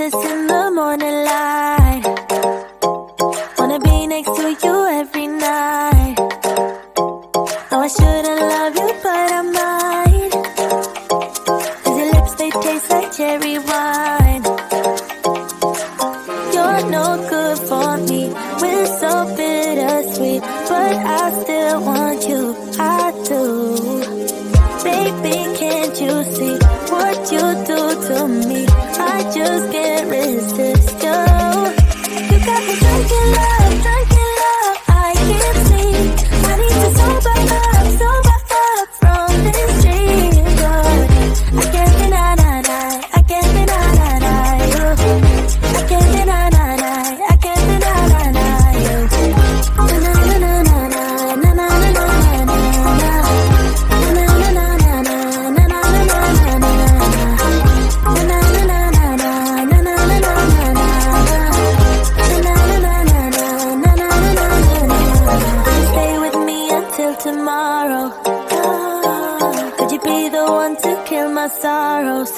kisses in the morning light. Wanna be next to you every night. No, I shouldn't love you, but I might. 'Cause your lips, they taste like cherry wine. You're no good for me, we're so bittersweet, but I still want you, I do. Baby, can't you see what you do to me? I just can't resist you. You got me drunk in love, I can't sleep. I need to sober up from this dream. But I can't deny, I can't deny you. I can't deny, I can't deny you. Na na na na na na na na na na na. Na na na na na na na na na na. Na na na na na na na na na na. Stay with me until tomorrow. Could you be the one to kill my sorrows?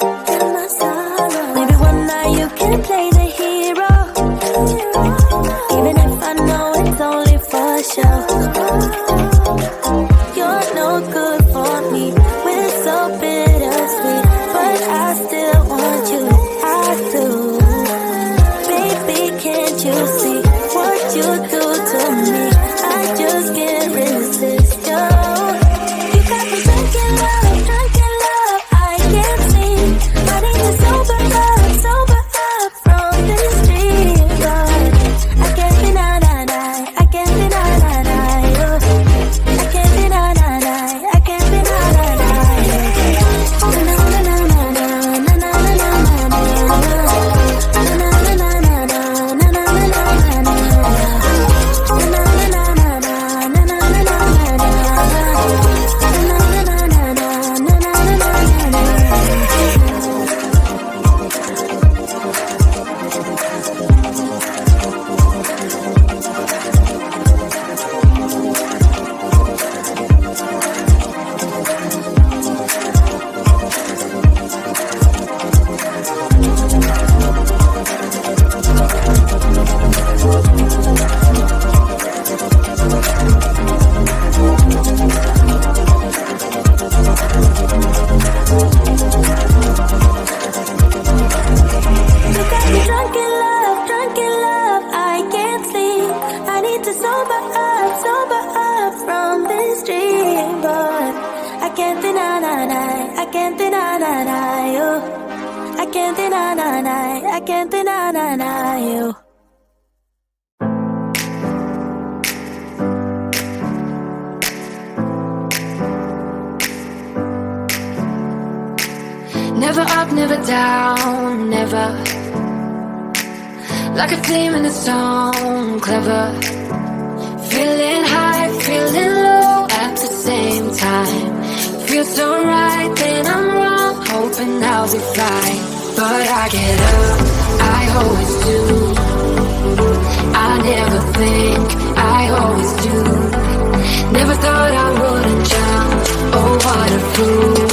Maybe one night you can play the hero, even if I know it's only for show. You're no good for me, we're so bittersweet, but I still want you, I do. Baby, can't you see what you do to me? I just can't resist you. You got me drunk in love, I can't sleep. I need to sober up from this dream. But I can't deny, I can't deny you. I can't deny, I can't deny you. Na na na na na na na na na na. Na na na na na na na na na na. You got me drunk in love, I can't sleep. I need to sober up from this dream. But I can't deny, I can't deny you. I can't deny, I can't deny you. Never up, never down, never. Like a theme in a song, clever. Feeling high, feeling low at the same time. Feels so right, then I'm wrong, hoping I'll be fine. But I get up, I always do. I never think, I always do. Never thought I wouldn't jump, oh what a fool.